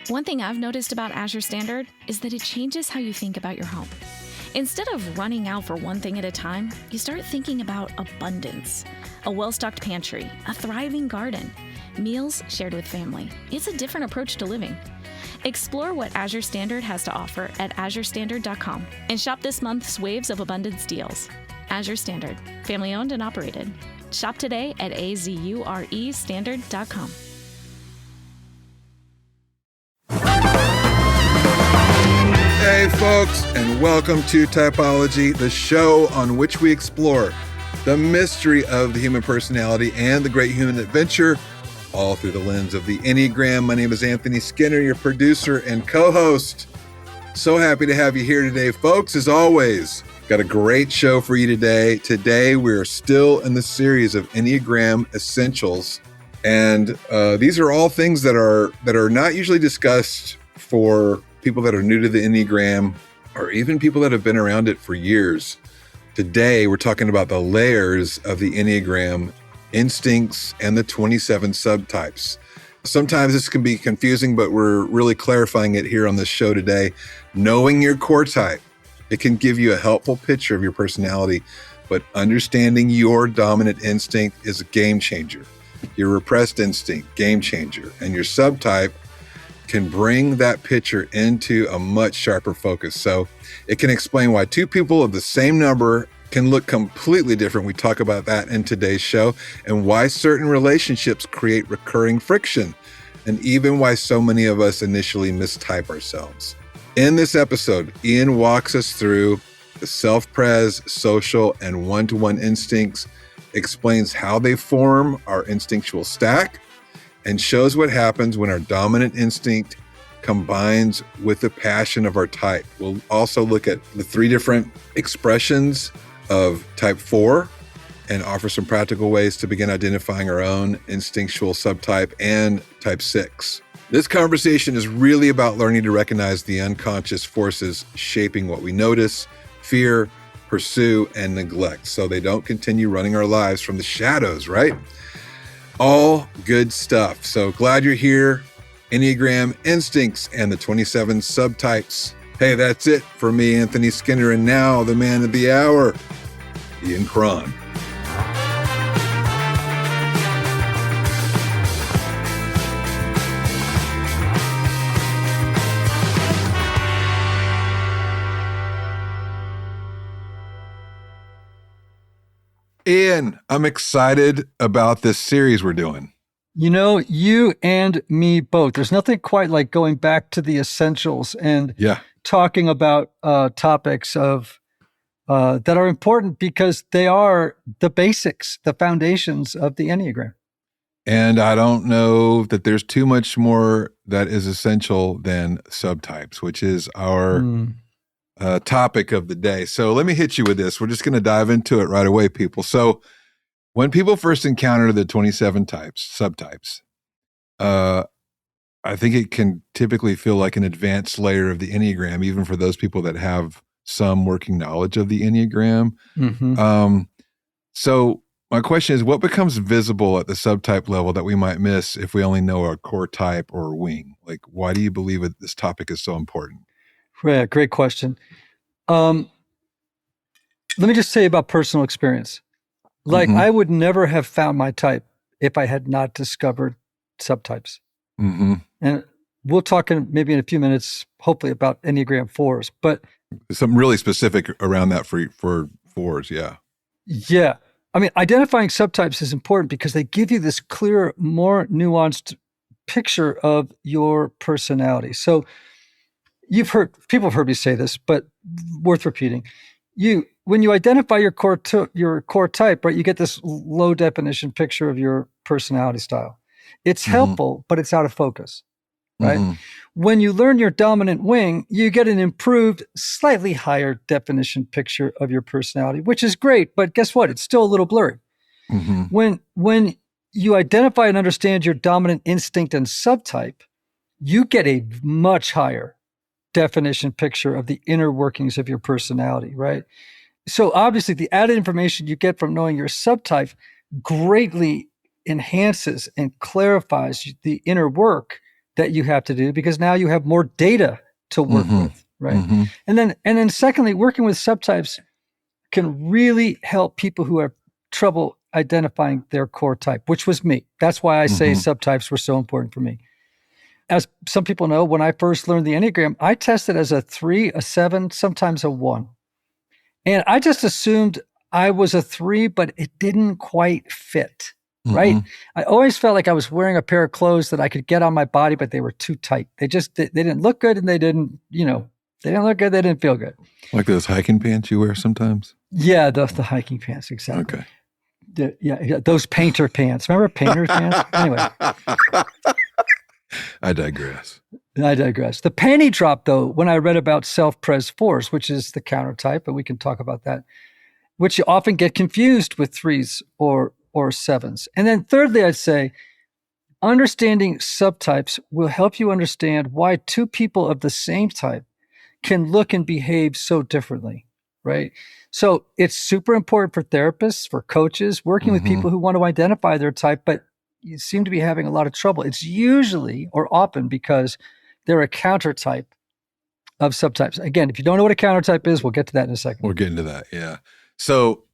One thing I've noticed about Azure Standard is that it changes how you think about your home. Instead of running out for one thing at a time, you start thinking about abundance. A well-stocked pantry, a thriving garden, meals shared with family. It's a different approach to living. Explore what Azure Standard has to offer at azurestandard.com and shop this month's Waves of Abundance deals. Azure Standard, family owned and operated. Shop today at azurestandard.com. Hey folks, and welcome to Typology, the show on which we explore the mystery of the human personality and the great human adventure, all through the lens of the Enneagram. My name is Anthony Skinner, your producer and co-host. So happy to have you here today, folks. As always, got a great show for you today. Today, we're still in the series of Enneagram Essentials. And these are all things that are not usually discussed for people that are new to the Enneagram, or even people that have been around it for years. Today, we're talking about the layers of the Enneagram, instincts, and the 27 subtypes. Sometimes this can be confusing, but we're really clarifying it here on this show today. Knowing your core type, it can give you a helpful picture of your personality, but understanding your dominant instinct is a game changer. Your repressed instinct, game changer, and your subtype can bring that picture into a much sharper focus. So it can explain why two people of the same number can look completely different. We talk about that in today's show, and why certain relationships create recurring friction, and even why so many of us initially mistype ourselves. In this episode, Ian walks us through the self-pres, social, and one-to-one instincts, explains how they form our instinctual stack, and shows what happens when our dominant instinct combines with the passion of our type. We'll also look at the three different expressions of type 4 and offer some practical ways to begin identifying our own instinctual subtype and type 6. This conversation is really about learning to recognize the unconscious forces shaping what we notice, fear, pursue, and neglect, so they don't continue running our lives from the shadows, right? All good stuff. So glad you're here. Enneagram instincts and the 27 subtypes. Hey, that's it for me, Anthony Skinner. And now the man of the hour, Ian Cron. Ian, I'm excited about this series we're doing. You know, you and me both. There's nothing quite like going back to the essentials and talking about topics of that are important because they are the basics, the foundations of the Enneagram. And I don't know that there's too much more that is essential than subtypes, which is our topic of the day. So let me hit you with this. We're just going to dive into it right away, people. So when people first encounter the 27 subtypes, I think it can typically feel like an advanced layer of the Enneagram, even for those people that have some working knowledge of the Enneagram. Mm-hmm. So my question is, what becomes visible at the subtype level that we might miss if we only know our core type or wing? Like, why do you believe that this topic is so important? Yeah, great question. Let me just say about personal experience. Like, I would never have found my type if I had not discovered subtypes. Mm-hmm. And we'll talk maybe in a few minutes, hopefully, about Enneagram 4s. But something really specific around that for 4s, yeah. Yeah. I mean, identifying subtypes is important because they give you this clearer, more nuanced picture of your personality. So people have heard me say this, but worth repeating. When you identify your core type, right, you get this low definition picture of your personality style. It's helpful, but it's out of focus, right? Mm-hmm. When you learn your dominant wing, you get an improved, slightly higher definition picture of your personality, which is great, but guess what? It's still a little blurry. Mm-hmm. When you identify and understand your dominant instinct and subtype, you get a much higher definition picture of the inner workings of your personality, right? So obviously the added information you get from knowing your subtype greatly enhances and clarifies the inner work that you have to do because now you have more data to work with, right? And then secondly, working with subtypes can really help people who have trouble identifying their core type, which was me. That's why I say subtypes were so important for me. As some people know, when I first learned the Enneagram, I tested as a 3, a 7, sometimes a 1. And I just assumed I was a 3, but it didn't quite fit, right? I always felt like I was wearing a pair of clothes that I could get on my body, but they were too tight. They didn't look good, and they didn't look good, they didn't feel good. Like those hiking pants you wear sometimes? Yeah, the hiking pants, exactly. Okay. Yeah, those painter pants. Remember painter pants? Anyway. I digress. The penny dropped, though, when I read about self-pres 4s, which is the counter type, but we can talk about that, which you often get confused with 3s or 7s. And then thirdly, I'd say understanding subtypes will help you understand why two people of the same type can look and behave so differently, right? So it's super important for therapists, for coaches, working with people who want to identify their type, but you seem to be having a lot of trouble. It's usually or often because they're a counter type of subtypes. Again, if you don't know what a counter type is, we'll get to that in a second. We'll get into that, yeah. So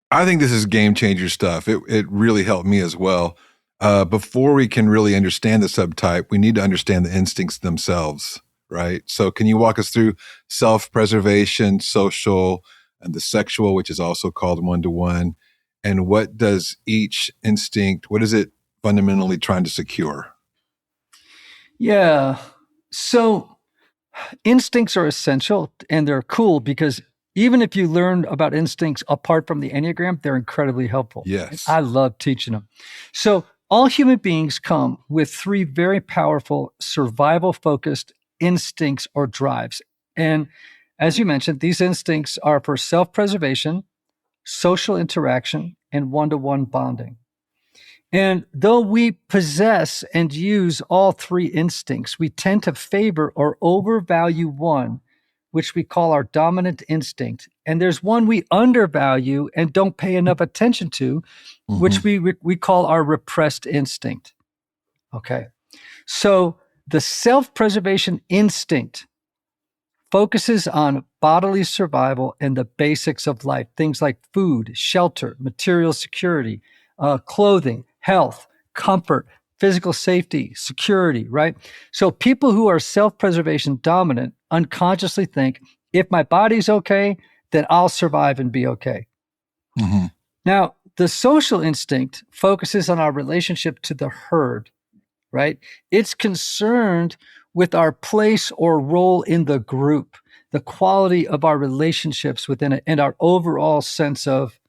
I think this is game changer stuff. It really helped me as well. Before we can really understand the subtype, we need to understand the instincts themselves, right? So can you walk us through self-preservation, social, and the sexual, which is also called one-to-one, and what does each instinct, what is it fundamentally trying to secure? Yeah. So instincts are essential and they're cool because even if you learn about instincts apart from the Enneagram, they're incredibly helpful. Yes. I love teaching them. So all human beings come with 3 very powerful survival-focused instincts or drives. And as you mentioned, these instincts are for self-preservation, social interaction, and one-to-one bonding. And though we possess and use all 3 instincts, we tend to favor or overvalue one, which we call our dominant instinct. And there's one we undervalue and don't pay enough attention to, which we call our repressed instinct. Okay. So the self-preservation instinct focuses on bodily survival and the basics of life, things like food, shelter, material security, clothing, health, comfort, physical safety, security, right? So people who are self-preservation dominant unconsciously think, if my body's okay, then I'll survive and be okay. Now, the social instinct focuses on our relationship to the herd, right? It's concerned with our place or role in the group, the quality of our relationships within it, and our overall sense of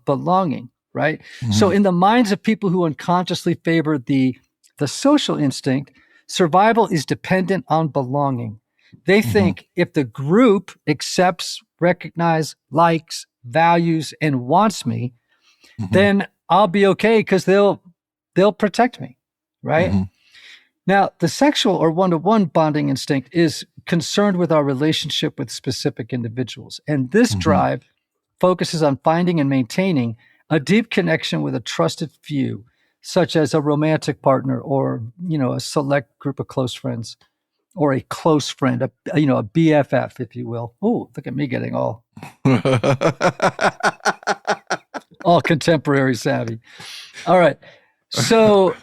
belonging, right? So in the minds of people who unconsciously favor the social instinct, survival is dependent on belonging. They think if the group accepts, recognizes, likes, values, and wants me, then I'll be okay because they'll protect me, right? Now, the sexual or one-to-one bonding instinct is concerned with our relationship with specific individuals. And this drive focuses on finding and maintaining a deep connection with a trusted few, such as a romantic partner or, a select group of close friends or a close friend, a BFF, if you will. Oh, look at me getting all contemporary savvy. All right. So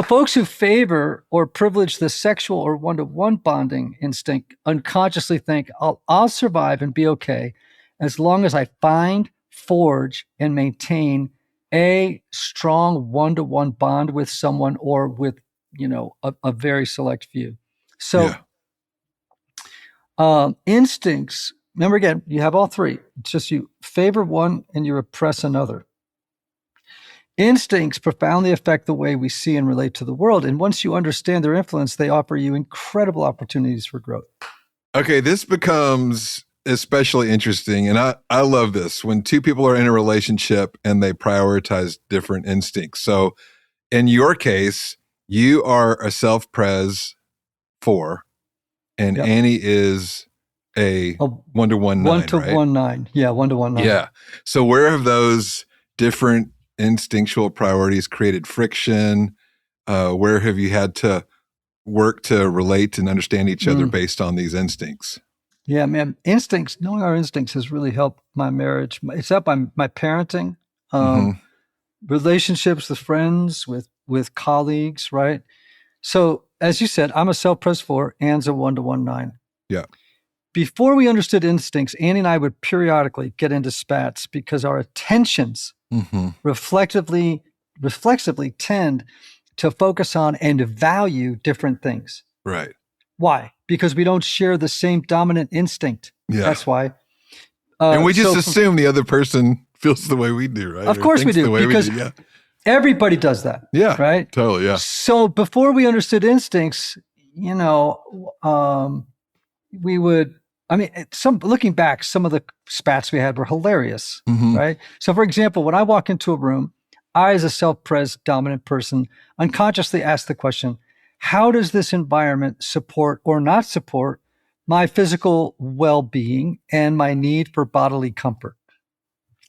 folks who favor or privilege the sexual or one-to-one bonding instinct unconsciously think, I'll survive and be okay as long as I find, forge, and maintain a strong one-to-one bond with someone or with, a very select few. So instincts, remember again, you have all 3. It's just you favor one and you repress another. Instincts profoundly affect the way we see and relate to the world. And once you understand their influence, they offer you incredible opportunities for growth. Okay, this becomes especially interesting. And I love this when 2 people are in a relationship and they prioritize different instincts. So in your case, you are a self-pres 4 and Annie is a one-to-one 9, 1-to-1 9. Yeah, 1-to-1 9. Yeah. So where have those different instinctual priorities created friction? Where have you had to work to relate and understand each other based on these instincts? Yeah, man. Instincts, knowing our instincts has really helped my marriage. It's helped my parenting, relationships with friends, with colleagues, right? So, as you said, I'm a self-pres 4, Anne's a 1-to-1 9. Yeah. Before we understood instincts, Annie and I would periodically get into spats because our attentions reflexively tend to focus on and value different things. Right. Why? Because we don't share the same dominant instinct. Yeah. That's why. And we just assume the other person feels the way we do, right? Of course we do, because yeah. everybody does that. Yeah. Right? Totally, yeah. So before we understood instincts, we would, looking back, some of the spats we had were hilarious, right? So for example, when I walk into a room, I, as a self-pres dominant person, unconsciously ask the question, how does this environment support or not support my physical well-being and my need for bodily comfort,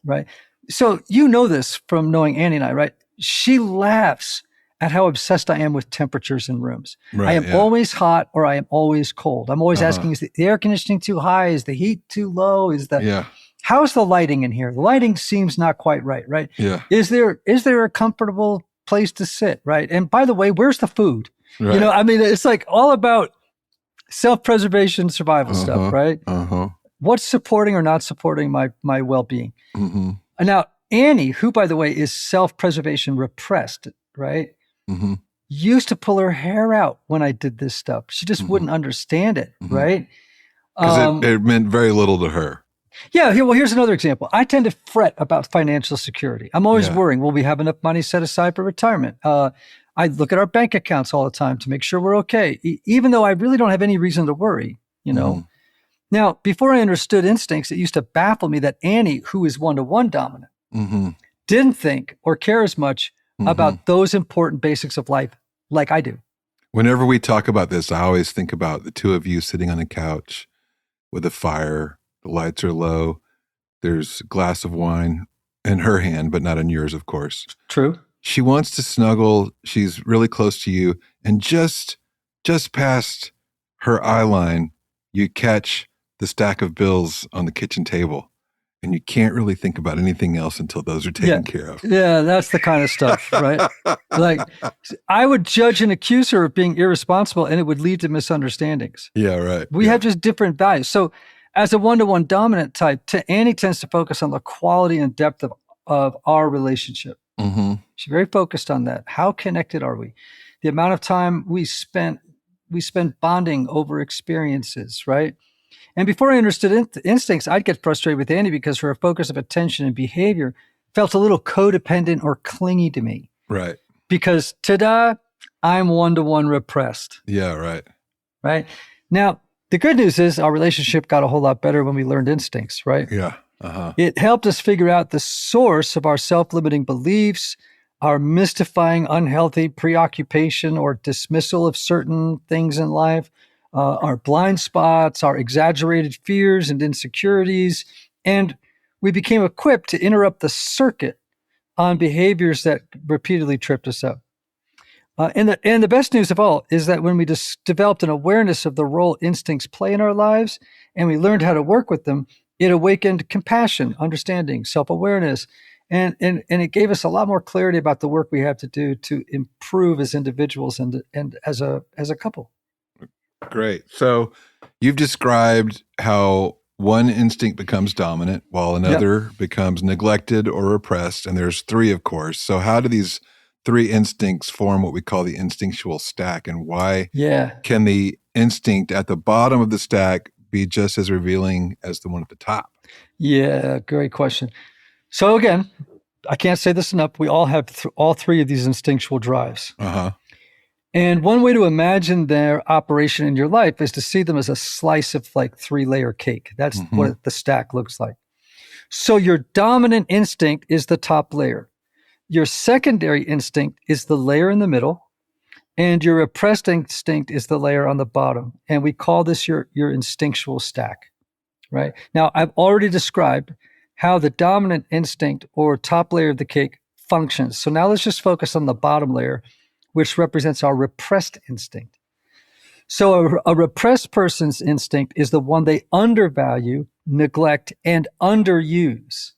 right? So you know this from knowing Annie and I, right? She laughs at how obsessed I am with temperatures in rooms. Right, I am always hot or I am always cold. I'm always asking, is the air conditioning too high? Is the heat too low? How's the lighting in here? The lighting seems not quite right? Yeah. Is there a comfortable place to sit, right? And by the way, where's the food? Right. It's like all about self-preservation, survival stuff, right? What's supporting or not supporting my well-being? And now, Annie, who, by the way, is self-preservation repressed, right? Used to pull her hair out when I did this stuff. She just wouldn't understand it, right? Because it meant very little to her. Yeah. Here's another example. I tend to fret about financial security. I'm always worrying, will we have enough money set aside for retirement? I look at our bank accounts all the time to make sure we're okay, even though I really don't have any reason to worry, Now, before I understood instincts, it used to baffle me that Annie, who is 1-to-1 dominant, didn't think or care as much about those important basics of life like I do. Whenever we talk about this, I always think about the two of you sitting on a couch with a fire. The lights are low. There's a glass of wine in her hand, but not in yours, of course. True. She wants to snuggle. She's really close to you. And just past her eye line, you catch the stack of bills on the kitchen table. And you can't really think about anything else until those are taken care of. Yeah, that's the kind of stuff, right? Like, I would judge and accuse her of being irresponsible, and it would lead to misunderstandings. Yeah, right. We have just different values. So as a 1-to-1 dominant type, Annie tends to focus on the quality and depth of our relationship. She's very focused on that. How connected are we? The amount of time we spent bonding over experiences, right? And before I understood instincts, I'd get frustrated with Annie because her focus of attention and behavior felt a little codependent or clingy to me. Right. Because, ta-da, I'm 1-to-1 repressed. Yeah, right. Right? Now, the good news is our relationship got a whole lot better when we learned instincts, right? Yeah. It helped us figure out the source of our self-limiting beliefs, our mystifying, unhealthy preoccupation or dismissal of certain things in life, our blind spots, our exaggerated fears and insecurities, and we became equipped to interrupt the circuit on behaviors that repeatedly tripped us up. And the best news of all is that when we developed an awareness of the role instincts play in our lives, and we learned how to work with them, it awakened compassion, understanding, self-awareness, and it gave us a lot more clarity about the work we have to do to improve as individuals and as a couple. Great. So you've described how one instinct becomes dominant while another becomes neglected or repressed. And there's three, of course. So how do these three instincts form what we call the instinctual stack? And why can the instinct at the bottom of the stack be just as revealing as the one at the top? Yeah, great question. So again, I can't say this enough. We all have all three of these instinctual drives. And one way to imagine their operation in your life is to see them as a slice of like 3-layer cake. That's what the stack looks like. So your dominant instinct is the top layer. Your secondary instinct is the layer in the middle. And your repressed instinct is the layer on the bottom. And we call this your instinctual stack, right? Now, I've already described how the dominant instinct or top layer of the cake functions. So now let's just focus on the bottom layer, which represents our repressed instinct. So a repressed person's instinct is the one they undervalue, neglect, and underuse.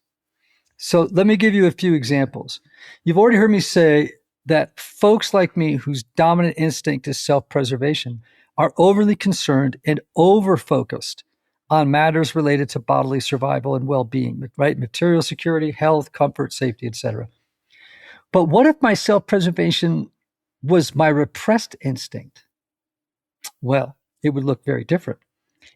So let me give you a few examples. You've already heard me say that folks like me whose dominant instinct is self-preservation are overly concerned and over-focused on matters related to bodily survival and well-being, right? Material security, health, comfort, safety, etc. But what if my self-preservation was my repressed instinct? Well, it would look very different.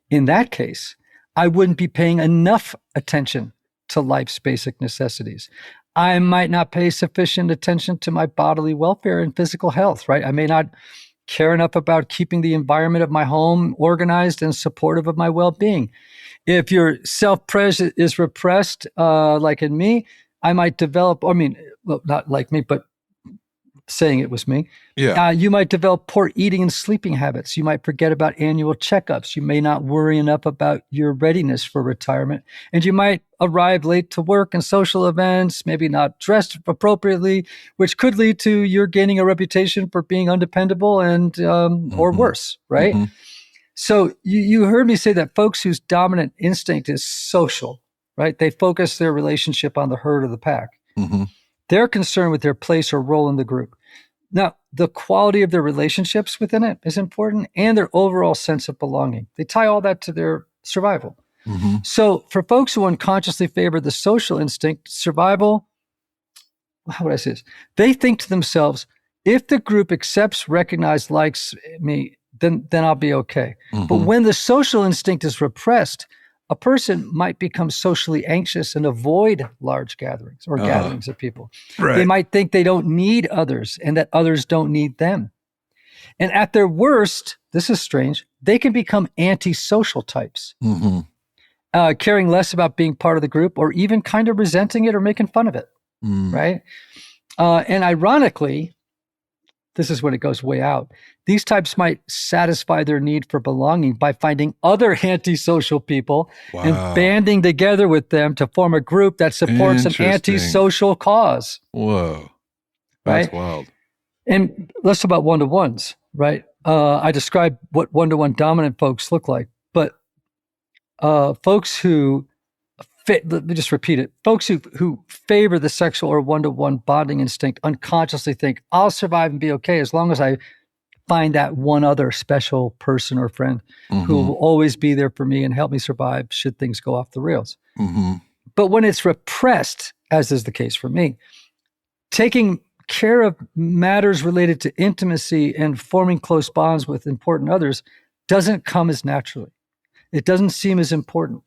In that case, I wouldn't be paying enough attention to life's basic necessities. I might not pay sufficient attention to my bodily welfare and physical health, right? I may not care enough about keeping the environment of my home organized and supportive of my well-being. If your self-pres is repressed, like in me, I might develop, well, not like me, but saying it was me. Yeah. You might develop poor eating and sleeping habits. You might forget about annual checkups. You may not worry enough about your readiness for retirement. And you might arrive late to work and social events, maybe not dressed appropriately, which could lead to your gaining a reputation for being undependable and or worse, right? Mm-hmm. So you heard me say that folks whose dominant instinct is social, right? They focus their relationship on the herd or the pack. Mm-hmm. They're concerned with their place or role in the group. Now, the quality of their relationships within it is important and their overall sense of belonging. They tie all that to their survival. Mm-hmm. So for folks who unconsciously favor the social instinct, survival, how would I say this? They think to themselves, if the group accepts, recognizes, likes me, then I'll be okay. Mm-hmm. But when the social instinct is repressed, a person might become socially anxious and avoid large gatherings or gatherings of people. Right. They might think they don't need others and that others don't need them. And at their worst, this is strange, they can become antisocial types, caring less about being part of the group or even kind of resenting it or making fun of it, right? And ironically, this is when it goes way out. These types might satisfy their need for belonging by finding other antisocial people and banding together with them to form a group that supports an antisocial cause. Whoa. That's right? wild. And let's talk about one-to-ones, right? I described what one-to-one dominant folks look like, but folks who let me just repeat it. Folks who favor the sexual or one-to-one bonding instinct unconsciously think, I'll survive and be okay as long as I find that one other special person or friend who will always be there for me and help me survive should things go off the rails. But when it's repressed, as is the case for me, taking care of matters related to intimacy and forming close bonds with important others doesn't come as naturally. It doesn't seem as important.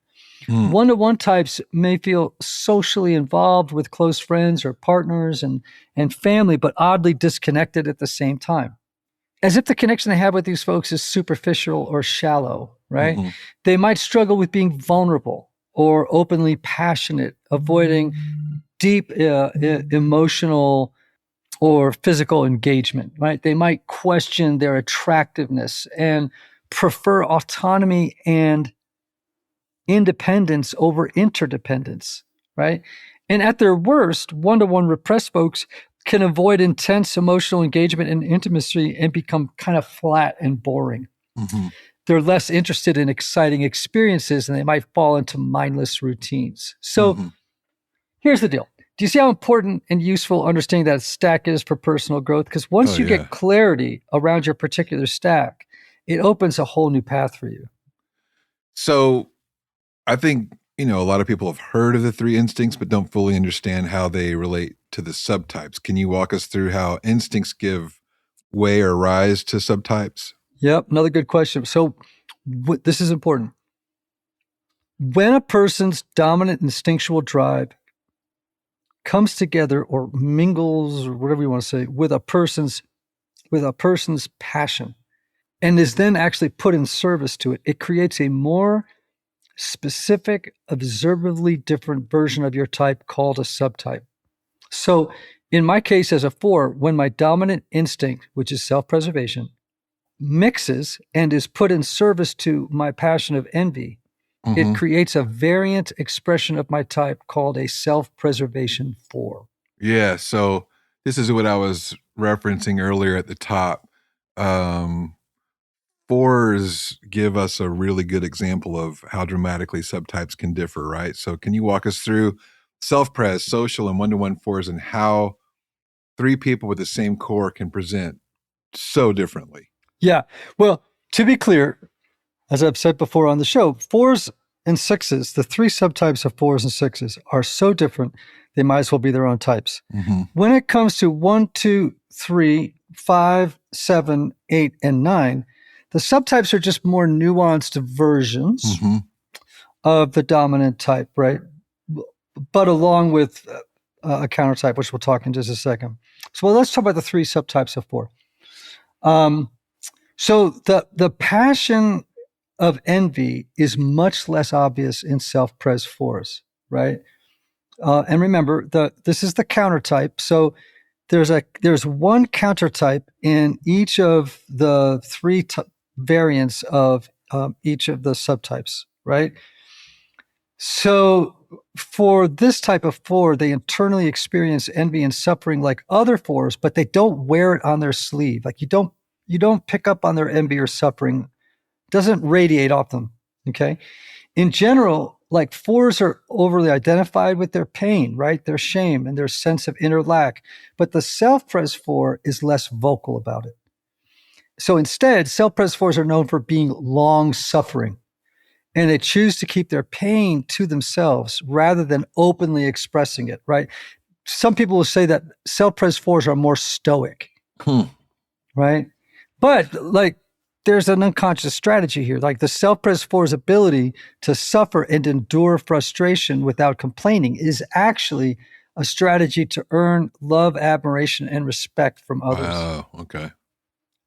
One-to-one types may feel socially involved with close friends or partners and family, but oddly disconnected at the same time. As if the connection they have with these folks is superficial or shallow, right? They might struggle with being vulnerable or openly passionate, avoiding deep emotional or physical engagement, right? They might question their attractiveness and prefer autonomy and independence over interdependence, right? And at their worst, one-to-one repressed folks can avoid intense emotional engagement and intimacy and become kind of flat and boring. They're less interested in exciting experiences and they might fall into mindless routines. So here's the deal. Do you see how important and useful understanding that stack is for personal growth? Because once you get clarity around your particular stack, it opens a whole new path for you. So I think, a lot of people have heard of the three instincts, but don't fully understand how they relate to the subtypes. Can you walk us through how instincts give way or rise to subtypes? Yep, another good question. So this is important. When a person's dominant instinctual drive comes together or mingles or whatever you want to say with a person's passion and is then actually put in service to it, it creates a more specific, observably different version of your type called a subtype. So in my case as a 4, when my dominant instinct, which is self-preservation, mixes and is put in service to my passion of envy, it creates a variant expression of my type called a self-preservation 4. Yeah, so this is what I was referencing earlier at the top. 4 fours give us a really good example of how dramatically subtypes can differ, right? So can you walk us through self-pres, social, and one-to-one fours and how three people with the same core can present so differently? Yeah. Well, to be clear, as I've said before on the show, fours and sixes, the three subtypes of fours and sixes are so different, they might as well be their own types. Mm-hmm. When it comes to 1, 2, 3, 5, 7, 8, and 9, the subtypes are just more nuanced versions Mm-hmm. of the dominant type, right? But along with a counter-type, which we'll talk in just a second. So let's talk about the three subtypes of four. So the passion of envy is much less obvious in self-pres fours, right? And remember, this is the counter type. So there's one counter type in each of the three variants of each of the subtypes, right? So for this type of four, they internally experience envy and suffering like other fours, but they don't wear it on their sleeve. Like you don't pick up on their envy or suffering. It doesn't radiate off them. Okay. In general, like fours are overly identified with their pain, right? Their shame and their sense of inner lack. But the self-pres four is less vocal about it. So instead, self-pres fours are known for being long-suffering, and they choose to keep their pain to themselves rather than openly expressing it, right? Some people will say that self-pres fours are more stoic, right? But like, there's an unconscious strategy here. Like the self-pres four's ability to suffer and endure frustration without complaining is actually a strategy to earn love, admiration, and respect from others. Oh, okay.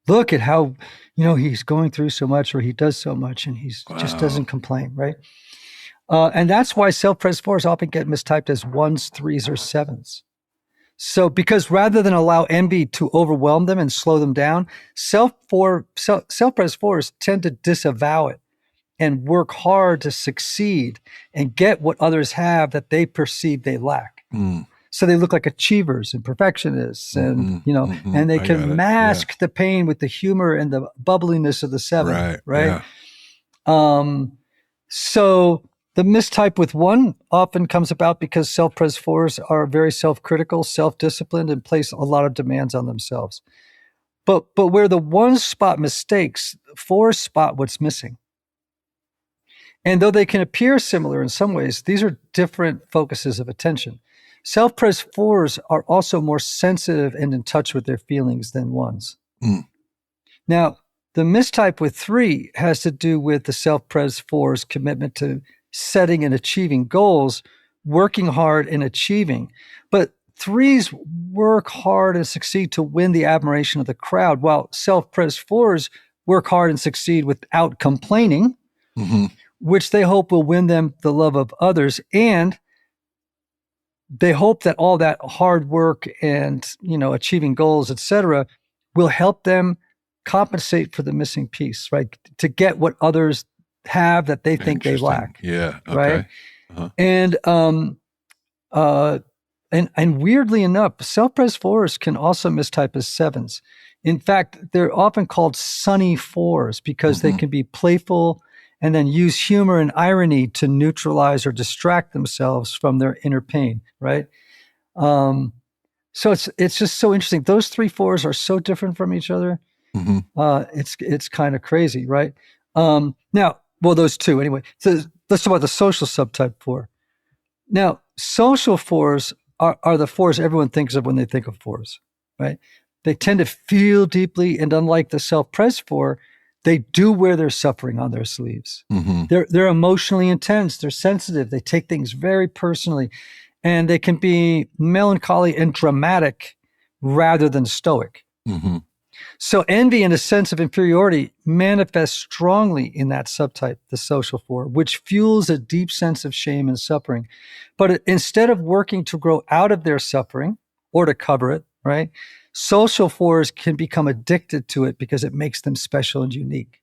Look at how, he's going through so much, or he does so much, and he's just doesn't complain, right? And that's why self-pres fours often get mistyped as 1s, 3s, or 7s. So because rather than allow envy to overwhelm them and slow them down, self-pres fours tend to disavow it and work hard to succeed and get what others have that they perceive they lack. So they look like achievers and perfectionists, and and they can mask the pain with the humor and the bubbliness of the 7, right? Yeah. So the mistype with 1 often comes about because self-pres fours are very self-critical, self-disciplined, and place a lot of demands on themselves. But where the 1s spot mistakes, 4s spot what's missing. And though they can appear similar in some ways, these are different focuses of attention. Self-pres fours are also more sensitive and in touch with their feelings than 1s. Now, the mistype with 3 has to do with the self-pres four's commitment to setting and achieving goals, working hard and achieving. But 3s work hard and succeed to win the admiration of the crowd, while self-pres fours work hard and succeed without complaining, which they hope will win them the love of others. And they hope that all that hard work and, achieving goals, etc., will help them compensate for the missing piece, right? To get what others have that they think they lack. Yeah. Okay. Right. And weirdly enough, self-pres fours can also mistype as 7s. In fact, they're often called sunny fours because they can be playful and then use humor and irony to neutralize or distract themselves from their inner pain, right? So it's just so interesting. Those 3 fours are so different from each other. It's kind of crazy, right? Those 2 anyway. So let's talk about the social subtype 4. Now, social fours are the fours everyone thinks of when they think of fours, right? They tend to feel deeply, and unlike the self-pres four, they do wear their suffering on their sleeves. They're emotionally intense. They're sensitive. They take things very personally, and they can be melancholy and dramatic rather than stoic. So envy and a sense of inferiority manifest strongly in that subtype, the social four, which fuels a deep sense of shame and suffering. But instead of working to grow out of their suffering or to cover it, right? Social fours can become addicted to it because it makes them special and unique.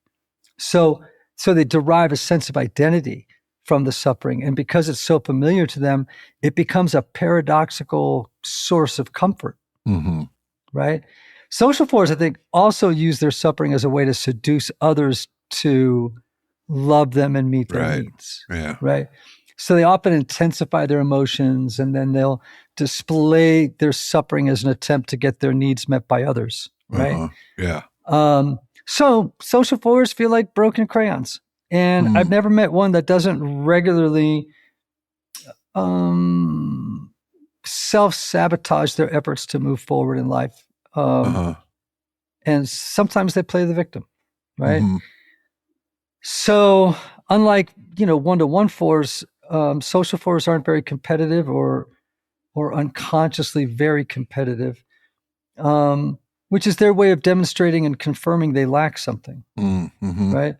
So they derive a sense of identity from the suffering. And because it's so familiar to them, it becomes a paradoxical source of comfort, right? Social fours, I think, also use their suffering as a way to seduce others to love them and meet their needs. Yeah. Right. So they often intensify their emotions, and then they'll display their suffering as an attempt to get their needs met by others. Right. Yeah. So social fours feel like broken crayons. And I've never met one that doesn't regularly self-sabotage their efforts to move forward in life. And sometimes they play the victim, right? So unlike, one-to-one fours, social fours aren't very competitive or unconsciously very competitive, which is their way of demonstrating and confirming they lack something, right?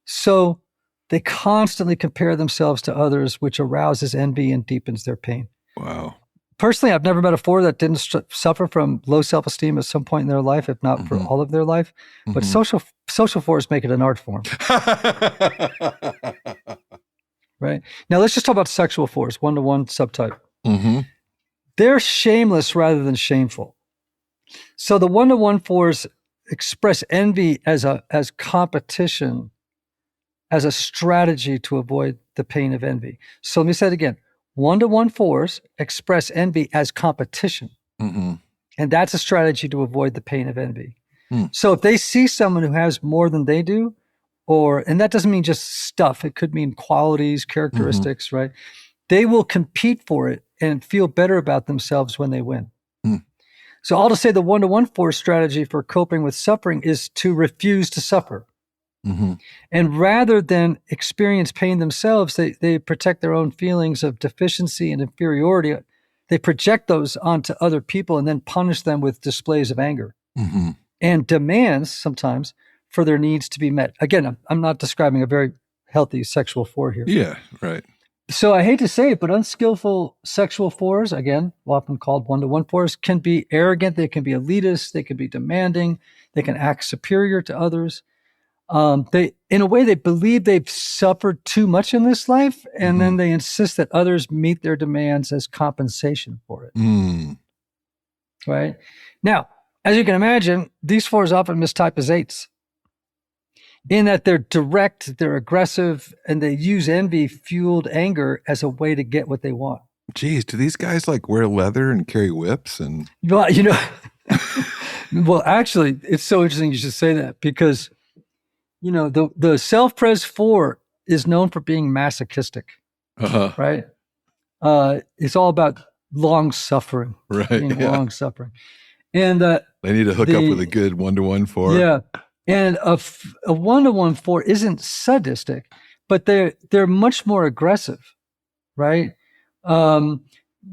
So they constantly compare themselves to others, which arouses envy and deepens their pain. Wow. Personally, I've never met a four that didn't suffer from low self-esteem at some point in their life, if not for all of their life. But social fours make it an art form. Right? Now, let's just talk about sexual fours, one-to-one subtype. They're shameless rather than shameful. So the one-to-one fours express envy as competition, as a strategy to avoid the pain of envy. So let me say it again. One-to-one fours express envy as competition. And that's a strategy to avoid the pain of envy. So if they see someone who has more than they do, and that doesn't mean just stuff, it could mean qualities, characteristics, right? They will compete for it and feel better about themselves when they win. So all to say the one-to-one force strategy for coping with suffering is to refuse to suffer. And rather than experience pain themselves, they protect their own feelings of deficiency and inferiority. They project those onto other people and then punish them with displays of anger and demands sometimes for their needs to be met. Again, I'm not describing a very healthy sexual four here. Yeah, right. So I hate to say it, but unskillful sexual fours, again, often called one-to-one fours, can be arrogant. They can be elitist. They can be demanding. They can act superior to others. In a way, they believe they've suffered too much in this life, and then they insist that others meet their demands as compensation for it. Right? Now, as you can imagine, these fours often mistype as eights, in that they're direct, they're aggressive, and they use envy-fueled anger as a way to get what they want. Geez, do these guys like wear leather and carry whips? And well, well, actually, it's so interesting you should say that, because the self-pres 4 is known for being masochistic, right? It's all about long suffering, long suffering. And they need to hook up with a good one-to-one 4. Yeah. And a one-to-one 4 isn't sadistic, but they're much more aggressive, right? And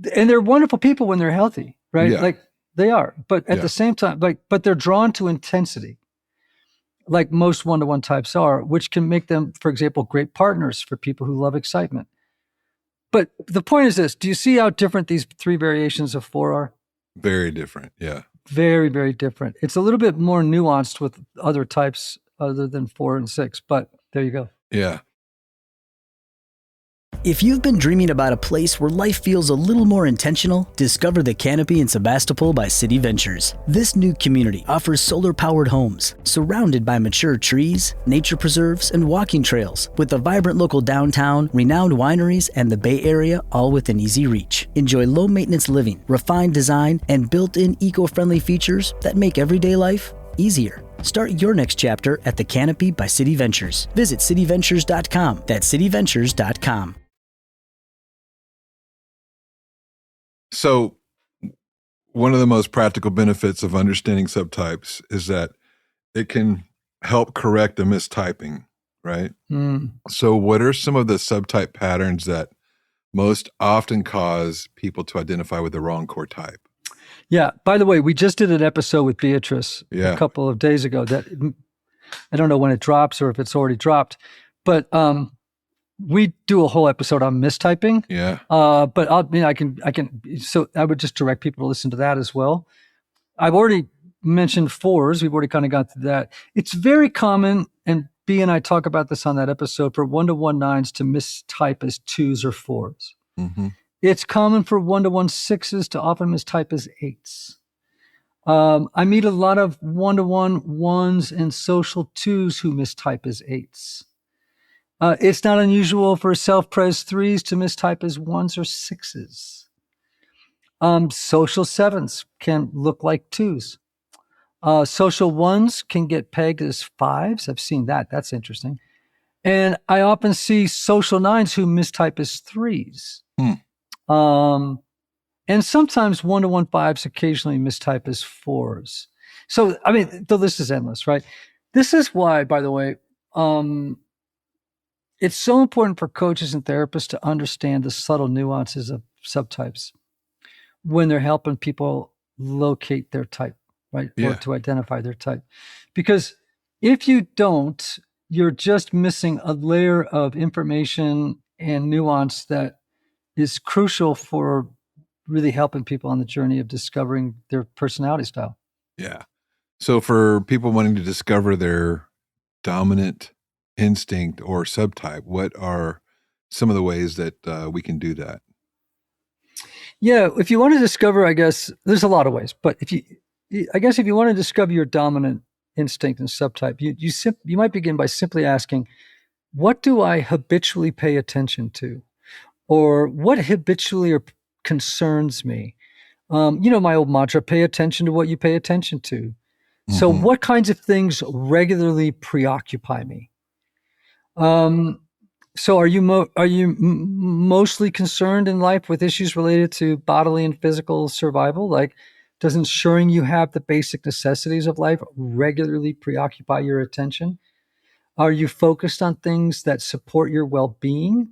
they're wonderful people when they're healthy, right? Yeah. Like they are, but at the same time, but they're drawn to intensity, like most one-to-one types are, which can make them, for example, great partners for people who love excitement. But the point is this: do you see how different these three variations of 4 are? Very different, yeah. Very, very different. It's a little bit more nuanced with other types other than 4 and 6, but there you go. Yeah. If you've been dreaming about a place where life feels a little more intentional, discover the Canopy in Sebastopol by City Ventures. This new community offers solar-powered homes, surrounded by mature trees, nature preserves, and walking trails, with a vibrant local downtown, renowned wineries, and the Bay Area all within easy reach. Enjoy low-maintenance living, refined design, and built-in eco-friendly features that make everyday life easier. Start your next chapter at the Canopy by City Ventures. Visit cityventures.com. That's cityventures.com. So one of the most practical benefits of understanding subtypes is that it can help correct the mistyping, right? So what are some of the subtype patterns that most often cause people to identify with the wrong core type? Yeah. By the way, we just did an episode with Beatrice a couple of days ago that I don't know when it drops or if it's already dropped, but we do a whole episode on mistyping. Yeah. But I can. So I would just direct people to listen to that as well. I've already mentioned 4s. We've already kind of got to that. It's very common, and B and I talk about this on that episode, for 1-to-1 9s to mistype as 2s or 4s. It's common for 1-to-1 6s to often mistype as 8s. I meet a lot of one-to-one ones and social twos who mistype as eights. It's not unusual for self-pres threes to mistype as ones or sixes. Social sevens can look like twos. Social ones can get pegged as fives. I've seen that. That's interesting. And I often see social nines who mistype as threes. And sometimes one-to-one fives occasionally mistype as fours. So, I mean, the list is endless, right? This is why, by the way, it's so important for coaches and therapists to understand the subtle nuances of subtypes when they're helping people locate their type, right? Yeah. Or to identify their type. Because if you don't, you're just missing a layer of information and nuance that is crucial for really helping people on the journey of discovering their personality style. Yeah. So for people wanting to discover their dominant instinct or subtype, what are some of the ways that we can do that? Yeah, if you want to discover, I guess there's a lot of ways, but if you want to discover your dominant instinct and subtype, you might begin by simply asking, what do I habitually pay attention to? Or what habitually concerns me? My old mantra, pay attention to what you pay attention to. So what kinds of things regularly preoccupy me? So are you mostly concerned in life with issues related to bodily and physical survival? Like, does ensuring you have the basic necessities of life regularly preoccupy your attention? Are you focused on things that support your well-being?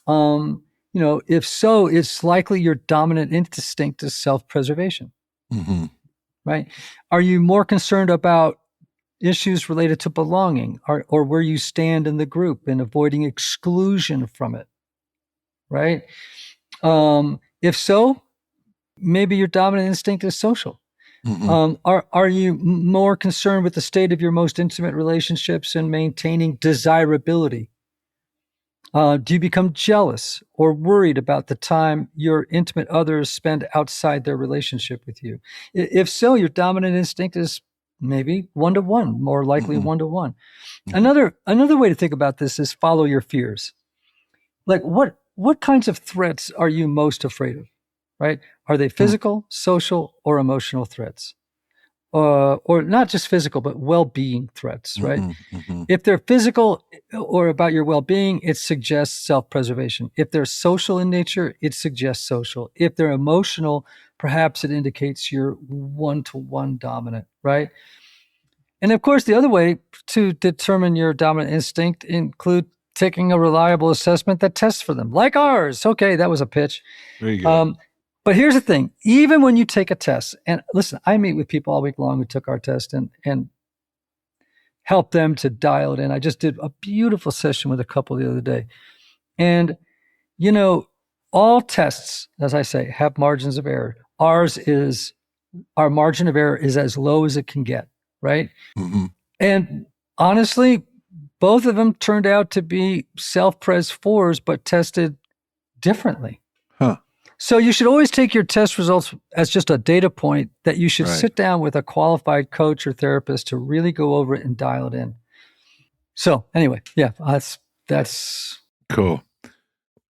If so, it's likely your dominant instinct is self-preservation, right? Are you more concerned about issues related to belonging or where you stand in the group and avoiding exclusion from it, right? If so, maybe your dominant instinct is social. Are you more concerned with the state of your most intimate relationships and maintaining desirability? Do you become jealous or worried about the time your intimate others spend outside their relationship with you? If so, your dominant instinct is maybe one-to-one, more likely one-to-one. Another way to think about this is follow your fears. Like what kinds of threats are you most afraid of, right? Are they physical, social, or emotional threats? Or not just physical, but well-being threats, right? If they're physical or about your well-being, it suggests self-preservation. If they're social in nature, it suggests social. If they're emotional, perhaps it indicates you're one-to-one dominant, right? And of course, the other way to determine your dominant instinct include taking a reliable assessment that tests for them, like ours. Okay, that was a pitch. There you go. But here's the thing, even when you take a test, and listen, I meet with people all week long who took our test and help them to dial it in. I just did a beautiful session with a couple the other day. And, all tests, as I say, have margins of error. Our margin of error is as low as it can get, right? And honestly, both of them turned out to be self-pres fours, but tested differently. So you should always take your test results as just a data point that you should sit down with a qualified coach or therapist to really go over it and dial it in. So anyway, yeah, that's cool.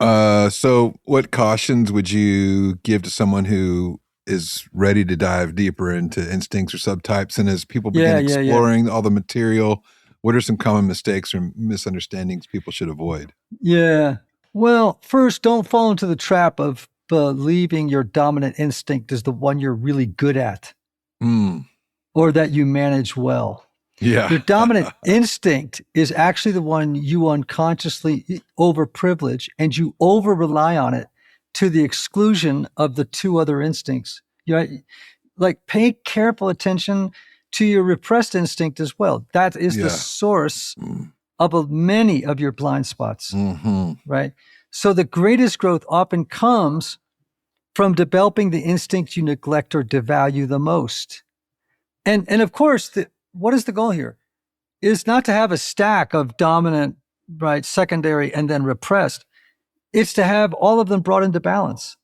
So what cautions would you give to someone who is ready to dive deeper into instincts or subtypes? And as people begin exploring all the material, what are some common mistakes or misunderstandings people should avoid? Yeah. Well, first, don't fall into the trap of believing your dominant instinct is the one you're really good at or that you manage well. Yeah. Your dominant instinct is actually the one you unconsciously overprivilege and you over-rely on it to the exclusion of the two other instincts. Like pay careful attention to your repressed instinct as well. That is the source of many of your blind spots, right? So the greatest growth often comes from developing the instinct you neglect or devalue the most. And of course, what is the goal here? Is not to have a stack of dominant, right, secondary, and then repressed. It's to have all of them brought into balance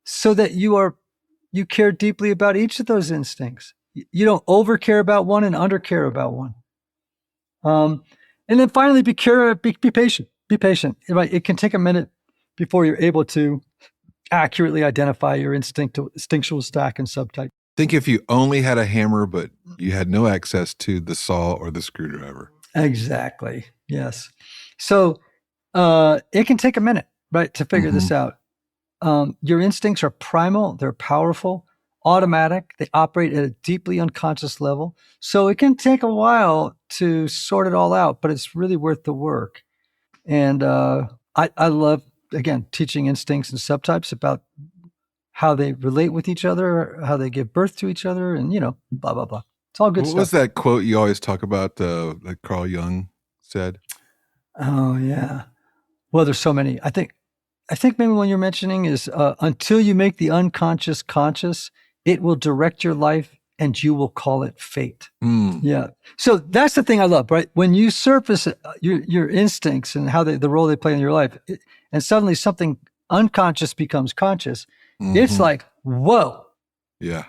so that you are you care deeply about each of those instincts. You don't over care about one and under care about one. And then finally, be patient. Be patient. It can take a minute before you're able to accurately identify your instinctual stack and subtype. Think if you only had a hammer, but you had no access to the saw or the screwdriver. Exactly. Yes. So it can take a minute, right, to figure this out. Your instincts are primal. They're powerful, automatic. They operate at a deeply unconscious level. So it can take a while to sort it all out, but it's really worth the work. And I love, again, teaching instincts and subtypes about how they relate with each other, how they give birth to each other, and, blah, blah, blah. It's all good stuff. What was that quote you always talk about that Carl Jung said? Oh, yeah. Well, there's so many. I think maybe one you're mentioning is until you make the unconscious conscious, it will direct your life and you will call it fate. Yeah. So that's the thing I love, right? When you surface your instincts and how the role they play in your life, and suddenly something unconscious becomes conscious, it's like, whoa. Yeah.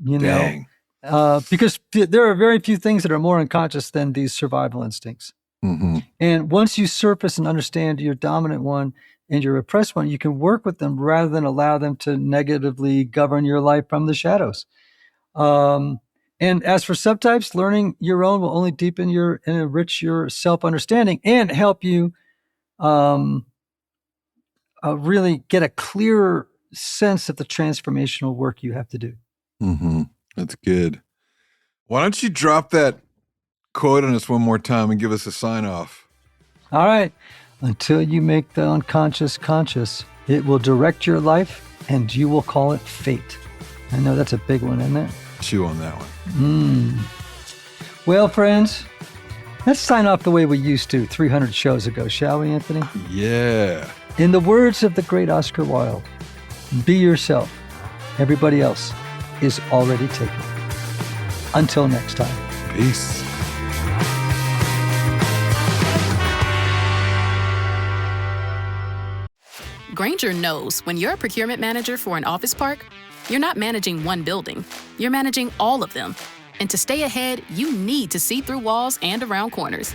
Dang. Because there are very few things that are more unconscious than these survival instincts. And once you surface and understand your dominant one and your repressed one, you can work with them rather than allow them to negatively govern your life from the shadows. And as for subtypes, learning your own will only deepen and enrich your self-understanding and help you really get a clearer sense of the transformational work you have to do. That's good. Why don't you drop that quote on us one more time and give us a sign off? All right. Until you make the unconscious conscious, it will direct your life and you will call it fate. I know that's a big one, isn't it? Chew on that one. Well, friends, let's sign off the way we used to 300 shows ago, shall we, Anthony? Yeah. In the words of the great Oscar Wilde, be yourself. Everybody else is already taken. Until next time. Peace. Grainger knows when you're a procurement manager for an office park, you're not managing one building, you're managing all of them. And to stay ahead, you need to see through walls and around corners.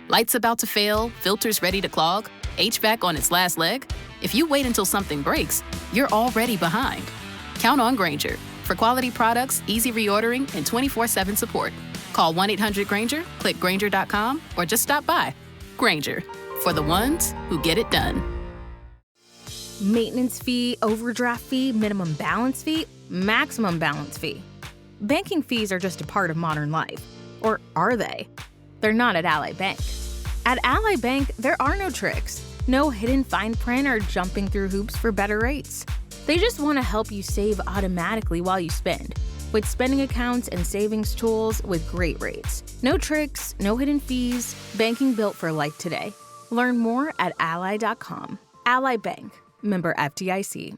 Lights about to fail, filters ready to clog, HVAC on its last leg. If you wait until something breaks, you're already behind. Count on Grainger for quality products, easy reordering, and 24/7 support. Call 1-800-GRAINGER, click Grainger.com, or just stop by. Grainger, for the ones who get it done. Maintenance fee, overdraft fee, minimum balance fee, maximum balance fee. Banking fees are just a part of modern life. Or are they? They're not at Ally Bank. At Ally Bank, there are no tricks, no hidden fine print or jumping through hoops for better rates. They just want to help you save automatically while you spend, with spending accounts and savings tools with great rates. No tricks, no hidden fees, banking built for life today. Learn more at ally.com. Ally Bank. Member FDIC.